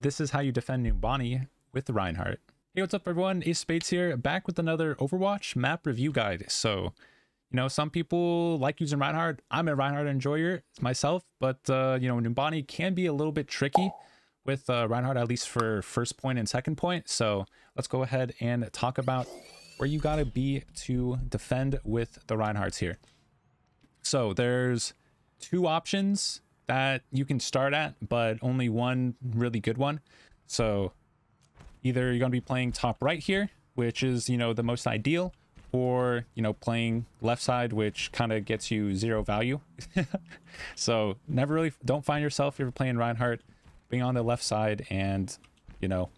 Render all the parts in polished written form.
this is how you defend NUMBANI with Reinhardt. Hey, what's up everyone? Ace Spades here, back with another Overwatch map review guide. So, you know, some people like using Reinhardt. I'm a Reinhardt enjoyer myself, but, you know, NUMBANI can be a little bit tricky with Reinhardt, at least for first point and second point. So let's go ahead and talk about where you gotta be to defend with the Reinhardts here. So there's two options that you can start at, but only one really good one. So either you're going to be playing top right here, which is, you know, the most ideal, or, you know, playing left side, which kind of gets you zero value. So never really, don't find yourself, if you're playing Reinhardt, being on the left side and, you know,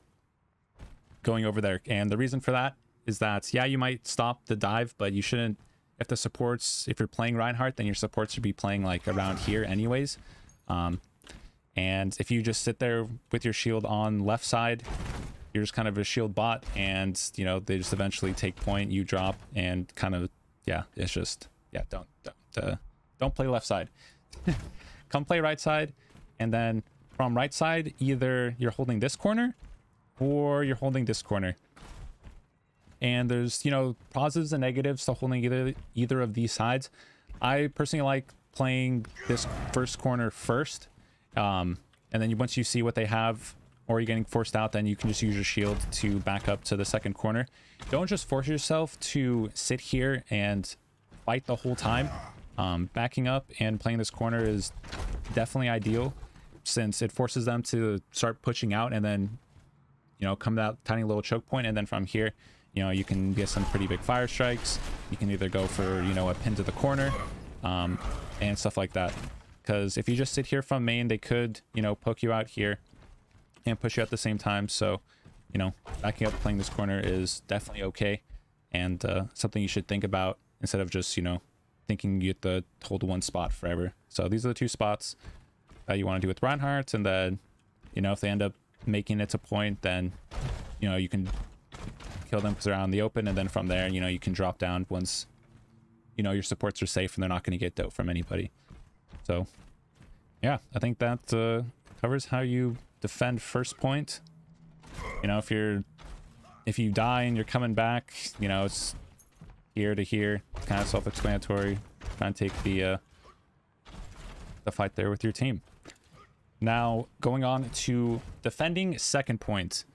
going over there. And the reason for that is that, yeah, you might stop the dive, but you shouldn't. If the supports, if you're playing Reinhardt, then your supports should be playing like around here anyways. And if you just sit there with your shield on left side, you're just kind of a shield bot, and, you know, they just eventually take point, you drop, and kind of, yeah, it's just, yeah, don't play left side. Come play right side, and then from right side, either you're holding this corner or you're holding this corner. And there's, you know, positives and negatives to holding either of these sides. I personally like playing this first corner first, and then once you see what they have, or you're getting forced out, then you can just use your shield to back up to the second corner. Don't just force yourself to sit here and fight the whole time. Backing up and playing this corner is definitely ideal, since it forces them to start pushing out and then, you know, come to that tiny little choke point, and then from here, you know, you can get some pretty big fire strikes. You can either go for, you know, a pin to the corner, and stuff like that. Because if you just sit here from main, they could, you know, poke you out here and push you at the same time. So, you know, backing up, playing this corner is definitely okay, and something you should think about instead of just, you know, thinking you get to hold one spot forever. So these are the two spots that you want to do with Reinhardt, and then, you know, if they end up making it to point, then, you know, you can kill them because they're out in the open, and then from there, you know, you can drop down once, you know, your supports are safe and they're not going to get dope from anybody. So yeah, I think that covers how you defend first point. You know, if you die and you're coming back, you know, it's here to here, kind of self-explanatory. Try and take the fight there with your team. Now, going on to defending second point.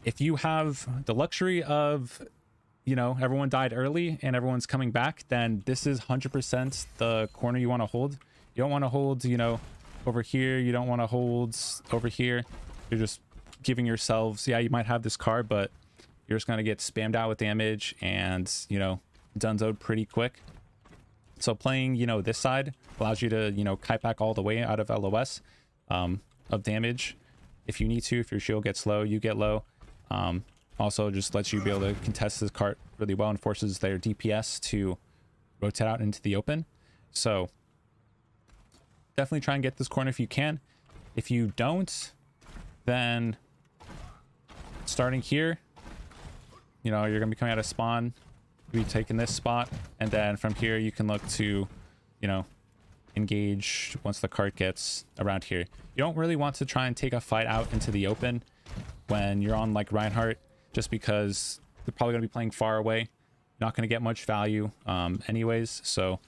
If you have the luxury of, you know, everyone died early and everyone's coming back, then this is 100% the corner you want to hold. You don't want to hold, you know, over here. You don't want to hold over here. You're just giving yourselves, yeah, you might have this card, but you're just going to get spammed out with damage and, you know, dunzoed pretty quick. So playing, you know, this side allows you to, you know, kite back all the way out of LOS of damage if you need to. If your shield gets low, you get low. Also just lets you be able to contest this cart really well and forces their DPS to rotate out into the open. So definitely try and get this corner if you can. If you don't, then starting here, you know, you're gonna be coming out of spawn, you'll be taking this spot, and then from here you can look to, you know, engage once the cart gets around here. You don't really want to try and take a fight out into the open when you're on like Reinhardt, just because they're probably going to be playing far away, not going to get much value anyways. So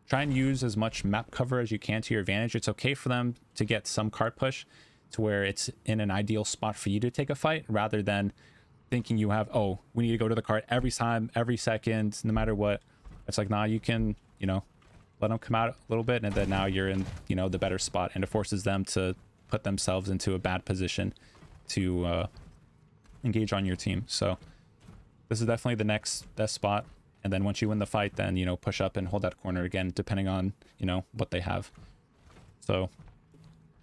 try and use as much map cover as you can to your advantage. It's okay for them to get some cart push to where it's in an ideal spot for you to take a fight, rather than thinking you have, oh, we need to go to the cart every time, every second, no matter what. It's like, nah, you can, you know, let them come out a little bit, and then now you're in, you know, the better spot, and it forces them to put themselves into a bad position to engage on your team. So this is definitely the next best spot, and then once you win the fight, then, you know, push up and hold that corner again, depending on, you know, what they have. So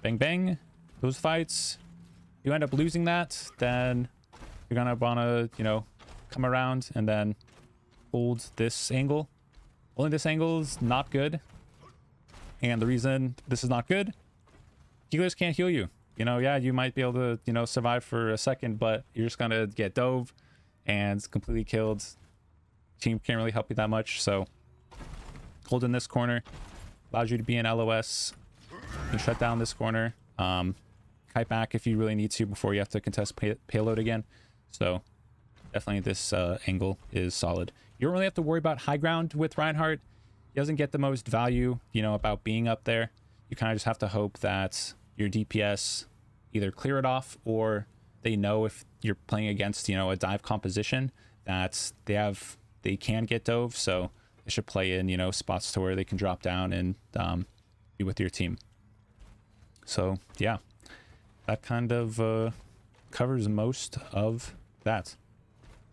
bang bang, those fights, you end up losing that, then you're gonna wanna, you know, come around and then hold this angle. Holding this angle is not good, and the reason this is not good, healers can't heal you. You know, yeah, you might be able to, you know, survive for a second, but you're just gonna get dove and completely killed. Team can't really help you that much. So holding this corner allows you to be in LOS. You can shut down this corner, kite back if you really need to before you have to contest payload again. So definitely this angle is solid. You don't really have to worry about high ground with Reinhardt. He doesn't get the most value, you know, about being up there. You kind of just have to hope that your DPS either clear it off, or they know if you're playing against, you know, a dive composition that they can get dove, so they should play in, you know, spots to where they can drop down and be with your team. So yeah, that kind of covers most of that.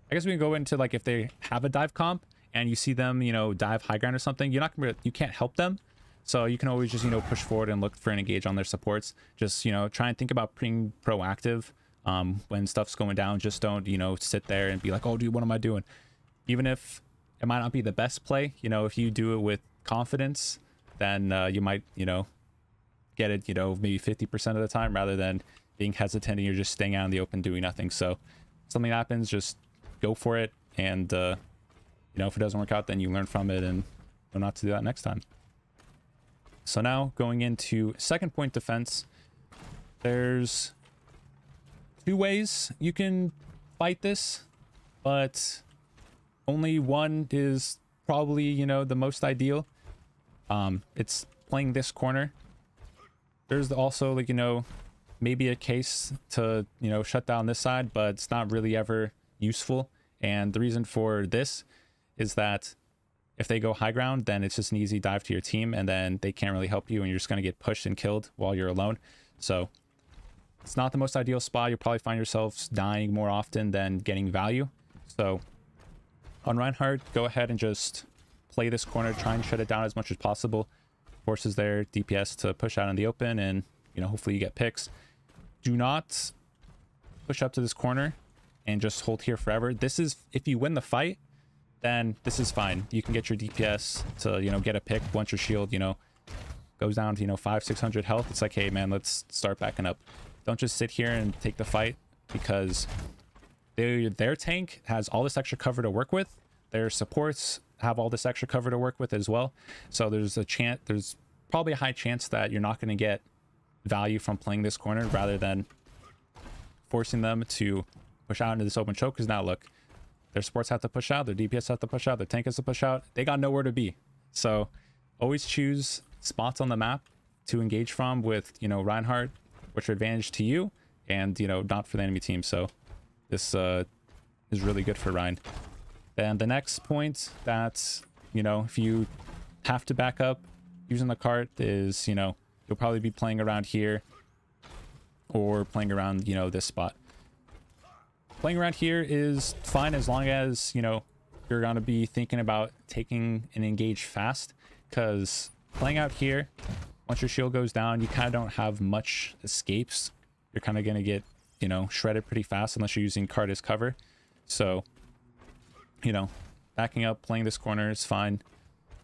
I guess we can go into, like, if they have a dive comp and you see them, you know, dive high ground or something, you can't help them. So you can always just, you know, push forward and look for an engage on their supports. Just, you know, try and think about being proactive when stuff's going down. Just don't, you know, sit there and be like, oh, dude, what am I doing? Even if it might not be the best play, you know, if you do it with confidence, then you might, you know, get it, you know, maybe 50% of the time, rather than being hesitant and you're just staying out in the open doing nothing. So if something happens, just go for it. And, you know, if it doesn't work out, then you learn from it and know not to do that next time. So now going into second point defense, there's two ways you can fight this, but only one is probably, you know, the most ideal. It's playing this corner. There's also, like, you know, maybe a case to, you know, shut down this side, but it's not really ever useful. And the reason for this is that if they go high ground, then it's just an easy dive to your team, and then they can't really help you, and you're just going to get pushed and killed while you're alone. So it's not the most ideal spot. You'll probably find yourselves dying more often than getting value. So on Reinhardt, go ahead and just play this corner, try and shut it down as much as possible. Forces their DPS to push out in the open, and, you know, hopefully you get picks. Do not push up to this corner and just hold here forever. This is, if you win the fight, then this is fine. You can get your DPS to, you know, get a pick once your shield, you know, goes down to, you know, 500-600 health. It's like, hey man, let's start backing up. Don't just sit here and take the fight, because their tank has all this extra cover to work with. Their supports have all this extra cover to work with as well. So there's probably a high chance that you're not going to get value from playing this corner, rather than forcing them to push out into this open choke. Because now look, their supports have to push out, their DPS have to push out, their tank has to push out. They got nowhere to be. So always choose spots on the map to engage from with, you know, Reinhardt, which are advantage to you and, you know, not for the enemy team. So this is really good for Rein. Then the next point that, you know, if you have to back up using the cart is, you know, you'll probably be playing around here or playing around, you know, this spot. Playing around here is fine as long as, you know, you're going to be thinking about taking an engage fast, because playing out here, once your shield goes down, you kind of don't have much escapes. You're kind of going to get, you know, shredded pretty fast unless you're using cart as cover. So, you know, backing up, playing this corner is fine.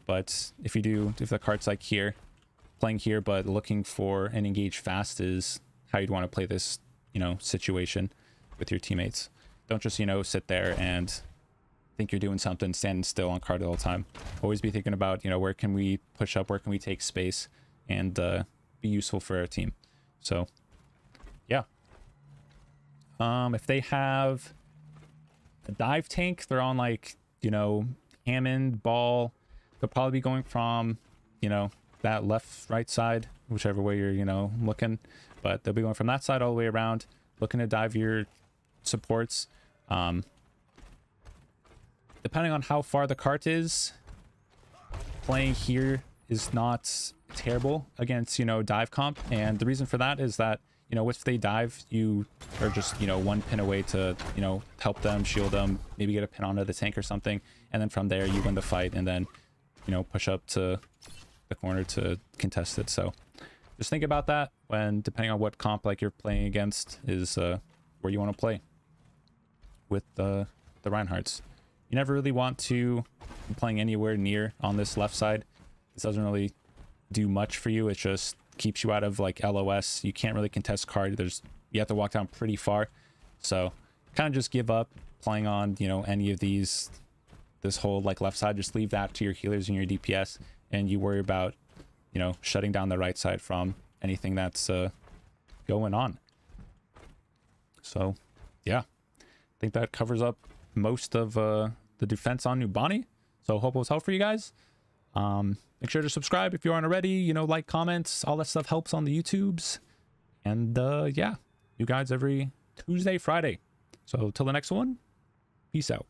But if the cart's like here, playing here but looking for an engage fast is how you'd want to play this, you know, situation with your teammates. Don't just, you know, sit there and think you're doing something, standing still on cart all the time. Always be thinking about, you know, where can we push up, where can we take space, and be useful for our team. So yeah, if they have a dive tank, they're on, like, you know, Hammond, Ball, they'll probably be going from, you know, that left right side, whichever way you're, you know, looking, but they'll be going from that side all the way around, looking to dive your supports. Depending on how far the cart is, playing here is not terrible against, you know, dive comp. And the reason for that is that, you know, if they dive, you are just, you know, one pin away to, you know, help them, shield them, maybe get a pin onto the tank or something, and then from there you win the fight, and then, you know, push up to the corner to contest it. So just think about that when, depending on what comp like you're playing against, is where you want to play with the Reinhardts. You never really want to be playing anywhere near on this left side. This doesn't really do much for you. It just keeps you out of, like, LOS. You can't really contest card. You have to walk down pretty far. So kind of just give up playing on, you know, any of these, this whole, like, left side. Just leave that to your healers and your DPS, and you worry about, you know, shutting down the right side from anything that's going on. So yeah, I think that covers up most of the defense on NUMBANI. So hope it was helpful for you guys. Make sure to subscribe if you aren't already, you know, like, comments, all that stuff helps on the YouTubes. And yeah, you guys every Tuesday, Friday. So till the next one, peace out.